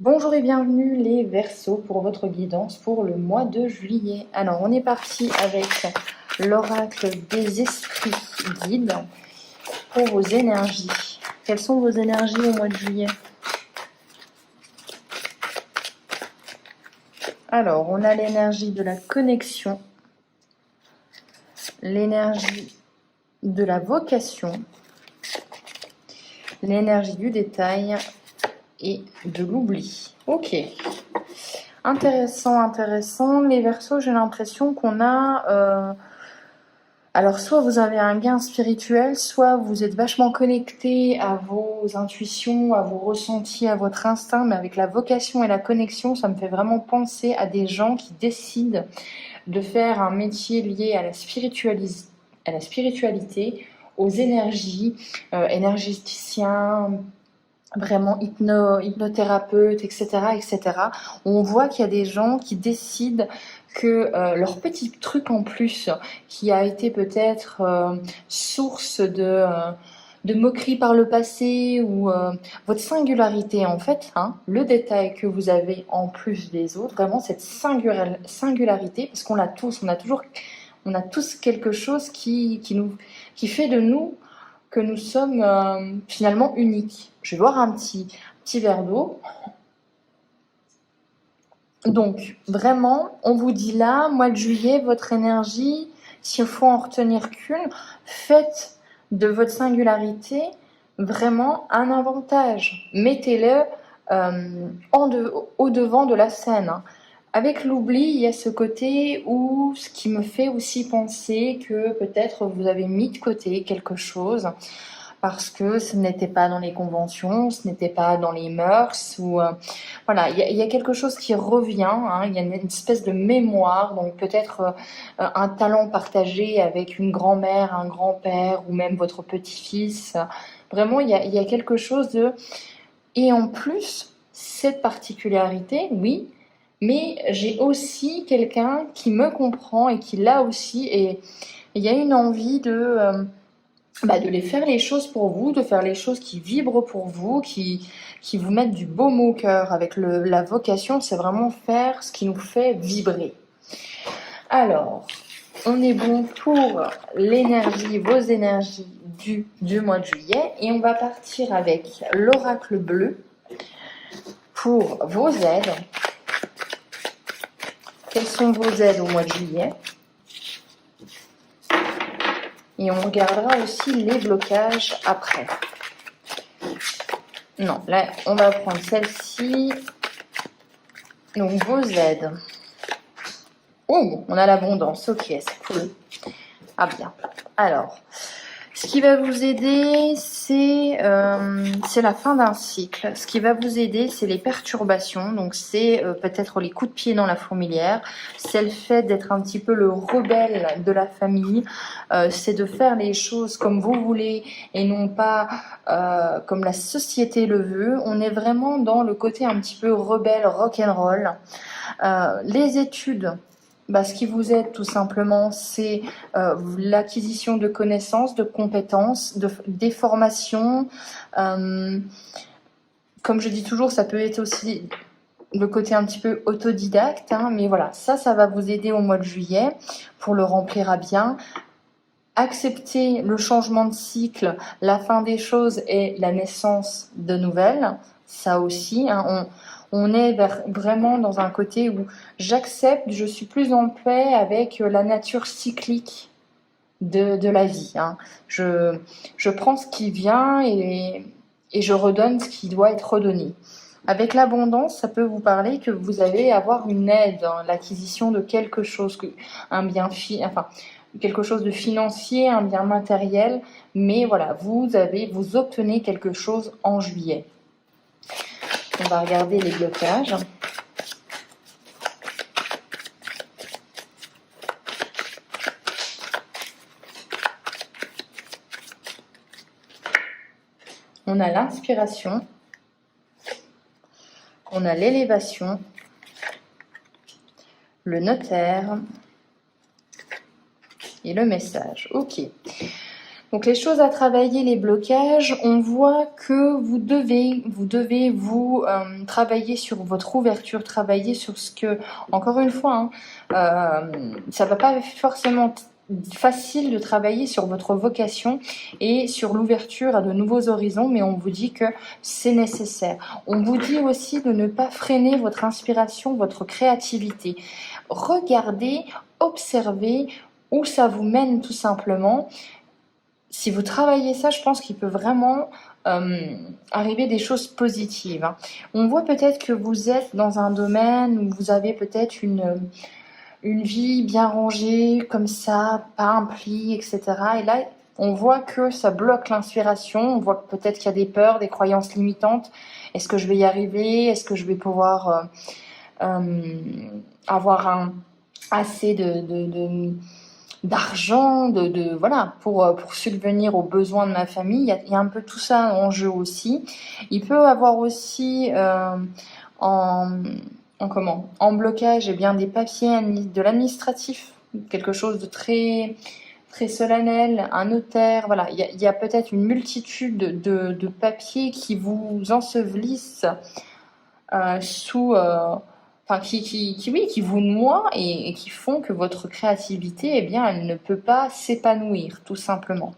Bonjour et bienvenue les Verseaux pour votre guidance pour le mois de juillet. Alors on est parti avec l'oracle des esprits guides pour vos énergies. Quelles sont vos énergies au mois de juillet? Alors on a l'énergie de la connexion, l'énergie de la vocation, l'énergie du détail et de l'oubli. Ok. Intéressant, intéressant. Les Verseaux, j'ai l'impression qu'on a... alors, soit vous avez un gain spirituel, soit vous êtes vachement connecté à vos intuitions, à vos ressentis, à votre instinct, mais avec la vocation et la connexion, ça me fait vraiment penser à des gens qui décident de faire un métier lié à la spiritualité, aux énergies, énergéticiens, vraiment hypnothérapeute, etc., etc. On voit qu'il y a des gens qui décident que leur petit truc en plus, qui a été peut-être source de moquerie par le passé, ou votre singularité en fait, hein, le détail que vous avez en plus des autres, vraiment cette singularité, parce qu'on l'a tous, on a tous quelque chose qui fait de nous que nous sommes finalement uniques. Je vais boire un petit verre d'eau. Donc, vraiment, on vous dit là, mois de juillet, votre énergie, s'il faut en retenir qu'une, faites de votre singularité vraiment un avantage. Mettez-le au devant de la scène. Avec l'oubli, il y a ce côté où ce qui me fait aussi penser que peut-être vous avez mis de côté quelque chose parce que ce n'était pas dans les conventions, ce n'était pas dans les mœurs, ou voilà, il y a quelque chose qui revient, hein, il y a une espèce de mémoire, donc peut-être un talent partagé avec une grand-mère, un grand-père, ou même votre petit-fils. Vraiment, il y a quelque chose de... Et en plus, cette particularité, oui, mais j'ai aussi quelqu'un qui me comprend et qui l'a aussi, et il y a une envie de les faire les choses pour vous, de faire les choses qui vibrent pour vous, qui vous mettent du baume au cœur. Avec la vocation, c'est vraiment faire ce qui nous fait vibrer. Alors, on est bon pour l'énergie, vos énergies du mois de juillet, et on va partir avec l'oracle bleu pour vos aides. Quelles sont vos aides au mois de juillet? Et on regardera aussi les blocages après. Non, là, on va prendre celle-ci. Donc, vos aides. Oh, on a l'abondance. Ok, c'est cool. Ah bien. Alors, ce qui va vous aider, c'est la fin d'un cycle. Ce qui va vous aider, c'est les perturbations. Donc, c'est peut-être les coups de pied dans la fourmilière. C'est le fait d'être un petit peu le rebelle de la famille. C'est de faire les choses comme vous voulez et non pas comme la société le veut. On est vraiment dans le côté un petit peu rebelle, rock'n'roll. Les études, ce qui vous aide tout simplement, c'est l'acquisition de connaissances, de compétences, des formations. Comme je dis toujours, ça peut être aussi le côté un petit peu autodidacte, hein, mais voilà, ça va vous aider au mois de juillet pour le remplir à bien. Accepter le changement de cycle, la fin des choses et la naissance de nouvelles, ça aussi, hein, on est vraiment dans un côté où j'accepte, je suis plus en paix avec la nature cyclique de la vie. Hein. Je prends ce qui vient et je redonne ce qui doit être redonné. Avec l'abondance, ça peut vous parler que vous allez avoir une aide, hein, l'acquisition de quelque chose, un bien, quelque chose de financier, un bien matériel, mais voilà, vous obtenez quelque chose en juillet. On va regarder les blocages. On a l'inspiration, on a l'élévation, le notaire et le message. Ok. Donc les choses à travailler, les blocages, on voit que vous devez vous travailler sur votre ouverture, travailler sur ce que, encore une fois, ça va pas forcément facile de travailler sur votre vocation et sur l'ouverture à de nouveaux horizons, mais on vous dit que c'est nécessaire. On vous dit aussi de ne pas freiner votre inspiration, votre créativité. Regardez, observez où ça vous mène tout simplement. Si vous travaillez ça, je pense qu'il peut vraiment arriver des choses positives. Hein. On voit peut-être que vous êtes dans un domaine où vous avez peut-être une vie bien rangée, comme ça, pas un pli, etc. Et là, on voit que ça bloque l'inspiration. On voit que peut-être qu'il y a des peurs, des croyances limitantes. Est-ce que je vais y arriver? Est-ce que je vais pouvoir avoir assez d'argent, voilà, pour subvenir aux besoins de ma famille. Il y a un peu tout ça en jeu aussi. Il peut avoir aussi en blocage, eh bien, des papiers de l'administratif, quelque chose de très très solennel, un notaire, voilà. Il y a peut-être une multitude de papiers qui vous ensevelissent sous enfin, qui vous noient et qui font que votre créativité, eh bien, elle ne peut pas s'épanouir, tout simplement.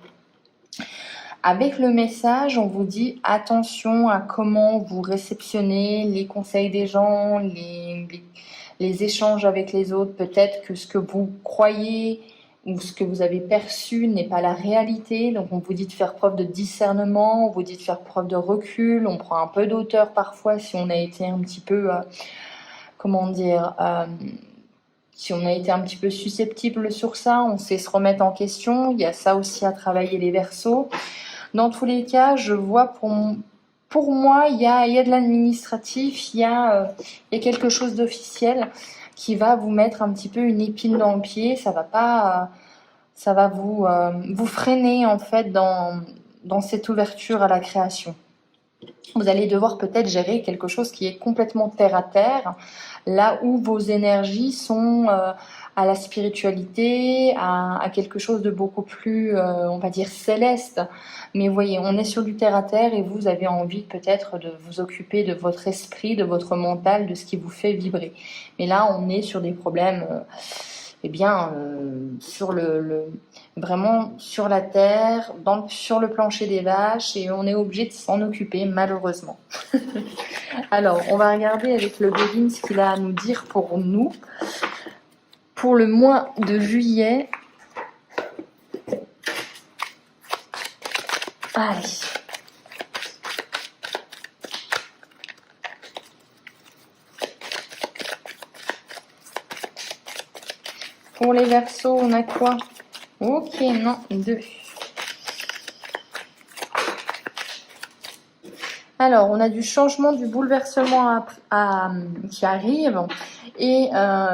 Avec le message, on vous dit attention à comment vous réceptionnez les conseils des gens, les échanges avec les autres. Peut-être que ce que vous croyez ou ce que vous avez perçu n'est pas la réalité. Donc on vous dit de faire preuve de discernement, on vous dit de faire preuve de recul. On prend un peu d'auteur parfois si on a été un petit peu... si on a été un petit peu susceptible sur ça, on sait se remettre en question. Il y a ça aussi à travailler les Verseaux. Dans tous les cas, je vois pour moi, il y a de l'administratif, il y a quelque chose d'officiel qui va vous mettre un petit peu une épine dans le pied. Ça va pas, ça va vous freiner en fait dans cette ouverture à la création. Vous allez devoir peut-être gérer quelque chose qui est complètement terre à terre, là où vos énergies sont à la spiritualité, à quelque chose de beaucoup plus, on va dire, céleste. Mais vous voyez, on est sur du terre à terre et vous avez envie peut-être de vous occuper de votre esprit, de votre mental, de ce qui vous fait vibrer. Mais là, on est sur des problèmes... eh bien, vraiment sur la terre, sur le plancher des vaches, et on est obligé de s'en occuper, malheureusement. Alors, on va regarder avec le Béline ce qu'il a à nous dire pour nous. Pour le mois de juillet. Allez. Pour les Verseaux, on a quoi? Ok, non, 2. Alors, on a du changement, du bouleversement qui arrive et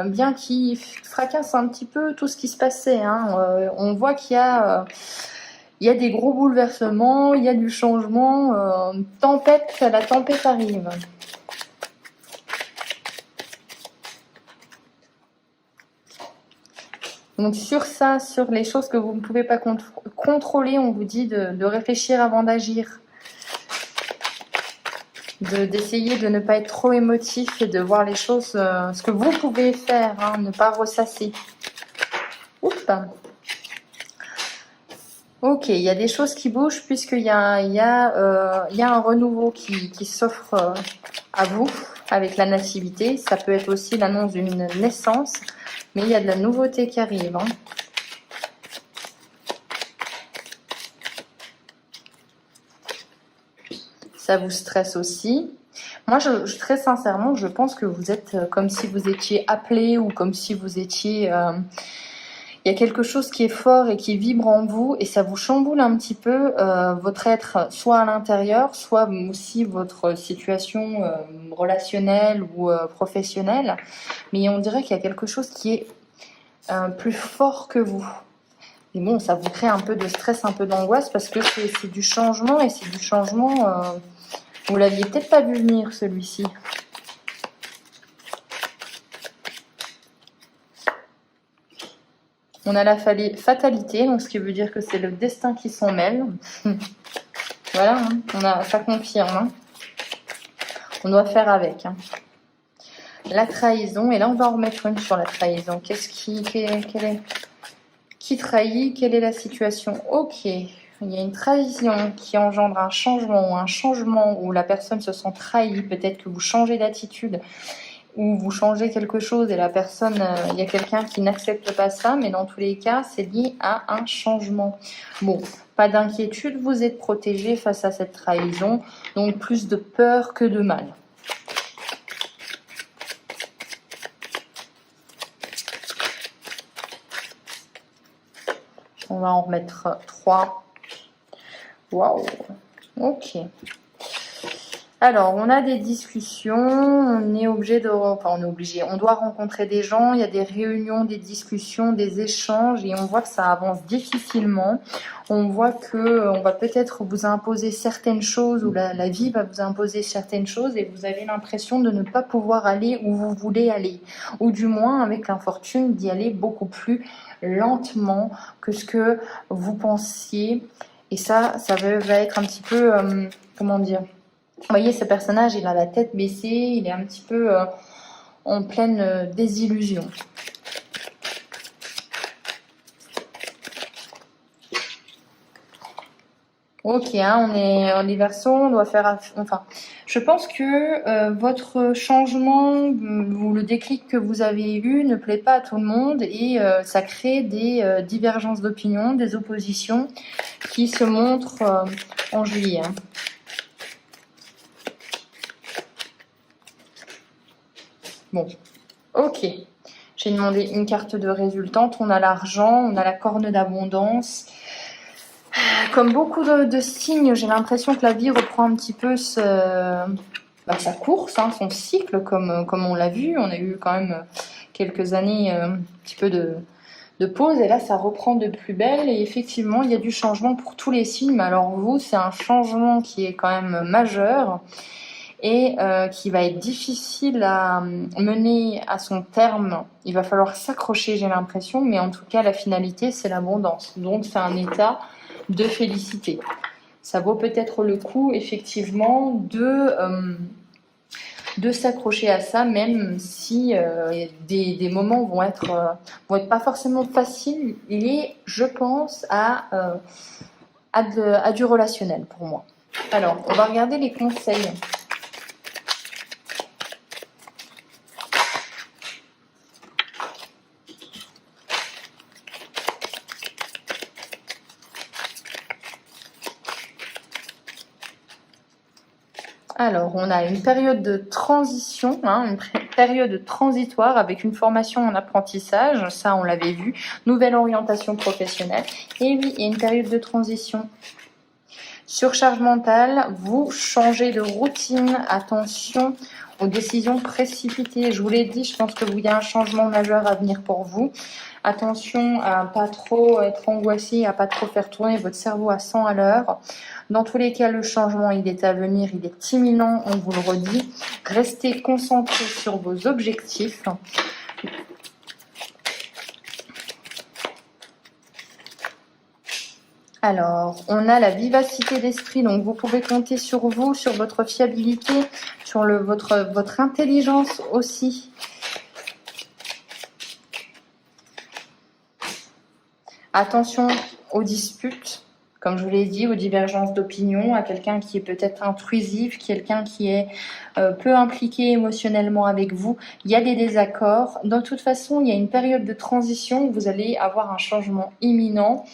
bien qui fracasse un petit peu tout ce qui se passait. Hein. On voit qu'il y a des gros bouleversements, il y a du changement. La tempête arrive. Donc sur ça, sur les choses que vous ne pouvez pas contrôler, on vous dit de réfléchir avant d'agir. D'essayer de ne pas être trop émotif et de voir les choses, ce que vous pouvez faire, hein, ne pas ressasser. Oups. Ok, il y a des choses qui bougent puisqu'il y a un renouveau qui s'offre à vous avec la nativité. Ça peut être aussi l'annonce d'une naissance. Mais il y a de la nouveauté qui arrive. Hein. Ça vous stresse aussi. Moi, très sincèrement, je pense que vous êtes comme si vous étiez appelé ou comme si vous étiez... il y a quelque chose qui est fort et qui vibre en vous et ça vous chamboule un petit peu votre être, soit à l'intérieur, soit aussi votre situation relationnelle ou professionnelle. Mais on dirait qu'il y a quelque chose qui est plus fort que vous. Et bon, ça vous crée un peu de stress, un peu d'angoisse parce que c'est du changement et c'est du changement. Vous l'aviez peut-être pas vu venir celui-ci. On a la fatalité, donc ce qui veut dire que c'est le destin qui s'en mêle. Voilà, hein, ça confirme. Hein. On doit faire avec. Hein. La trahison, et là on va en remettre une sur la trahison. Qui trahit? Quelle est la situation? Ok, il y a une trahison qui engendre un changement où la personne se sent trahie. Peut-être que vous changez d'attitude ou vous changez quelque chose et la personne, il y a quelqu'un qui n'accepte pas ça, mais dans tous les cas, c'est lié à un changement. Bon, pas d'inquiétude, vous êtes protégé face à cette trahison, donc plus de peur que de mal. On va en remettre 3. Waouh, ok. Alors, on a des discussions, on est obligé, on doit rencontrer des gens, il y a des réunions, des discussions, des échanges et on voit que ça avance difficilement. On voit que on va peut-être vous imposer certaines choses ou la vie va vous imposer certaines choses et vous avez l'impression de ne pas pouvoir aller où vous voulez aller. Ou du moins, avec l'infortune, d'y aller beaucoup plus lentement que ce que vous pensiez. Et ça va être un petit peu, comment dire ? Vous voyez, ce personnage, il a la tête baissée, il est un petit peu en pleine désillusion. Ok, hein, on est les Verseaux, on doit faire... Enfin, je pense que votre changement ou le déclic que vous avez eu ne plaît pas à tout le monde et ça crée des divergences d'opinion, des oppositions qui se montrent en juillet. Hein. Bon, ok. J'ai demandé une carte de résultante. On a l'argent, on a la corne d'abondance. Comme beaucoup de signes, j'ai l'impression que la vie reprend un petit peu sa course, hein, son cycle, comme on l'a vu. On a eu quand même quelques années un petit peu de pause et là, ça reprend de plus belle. Et effectivement, il y a du changement pour tous les signes. Mais alors vous, c'est un changement qui est quand même majeur. Et qui va être difficile à mener à son terme. Il va falloir s'accrocher, j'ai l'impression, mais en tout cas, la finalité, c'est l'abondance. Donc, c'est un état de félicité. Ça vaut peut-être le coup, effectivement, de s'accrocher à ça, même si des moments vont être pas forcément faciles, liés, je pense, à du relationnel pour moi. Alors, on va regarder les conseils. Alors, on a une période de transition, hein, une période transitoire avec une formation en apprentissage, ça on l'avait vu, nouvelle orientation professionnelle. Et oui, il y a une période de transition. Surcharge mentale, vous changez de routine, attention aux décisions précipitées. Je vous l'ai dit, je pense qu'il y a un changement majeur à venir pour vous. Attention à pas trop être angoissé, à pas trop faire tourner votre cerveau à 100 à l'heure. Dans tous les cas, le changement, il est à venir, il est imminent, on vous le redit. Restez concentrés sur vos objectifs. Alors, on a la vivacité d'esprit, donc vous pouvez compter sur vous, sur votre fiabilité, sur votre intelligence aussi. Attention aux disputes. Comme je vous l'ai dit, aux divergences d'opinion, à quelqu'un qui est peut-être intrusif, quelqu'un qui est peu impliqué émotionnellement avec vous. Il y a des désaccords. De toute façon, il y a une période de transition où vous allez avoir un changement imminent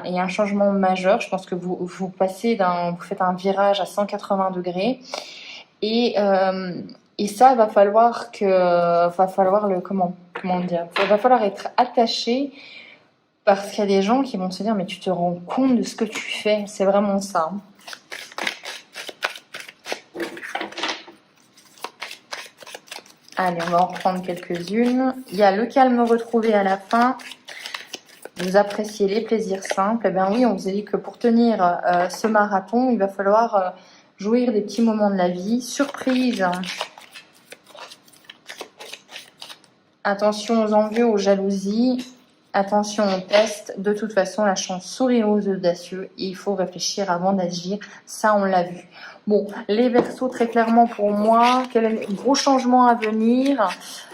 et un changement majeur. Je pense que vous faites un virage à 180 degrés. Et ça, va falloir être attaché. Parce qu'il y a des gens qui vont se dire, mais tu te rends compte de ce que tu fais. C'est vraiment ça. Allez, on va en reprendre quelques-unes. Il y a le calme retrouvé à la fin. Vous appréciez les plaisirs simples. Eh bien oui, on vous a dit que pour tenir ce marathon, il va falloir jouir des petits moments de la vie. Surprise. Attention aux envieux, aux jalousies. Attention au test, de toute façon la chance sourit aux audacieux et il faut réfléchir avant d'agir, ça on l'a vu. Bon, les Verseaux, très clairement pour moi, quel est le gros changement à venir?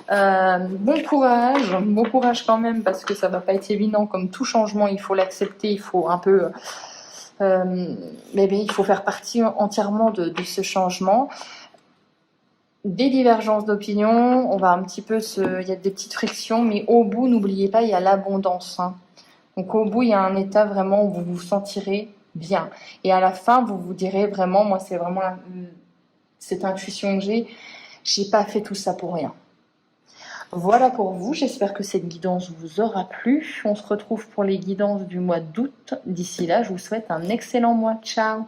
Bon courage quand même parce que ça va pas être évident, comme tout changement il faut l'accepter, il faut un peu... mais il faut faire partie entièrement de ce changement. Des divergences d'opinion, on va un petit peu il y a des petites frictions, mais au bout, n'oubliez pas, il y a l'abondance. Hein. Donc au bout, il y a un état vraiment où vous vous sentirez bien. Et à la fin, vous vous direz vraiment, moi c'est vraiment cette intuition que j'ai pas fait tout ça pour rien. Voilà pour vous, j'espère que cette guidance vous aura plu. On se retrouve pour les guidances du mois d'août. D'ici là, je vous souhaite un excellent mois. Ciao!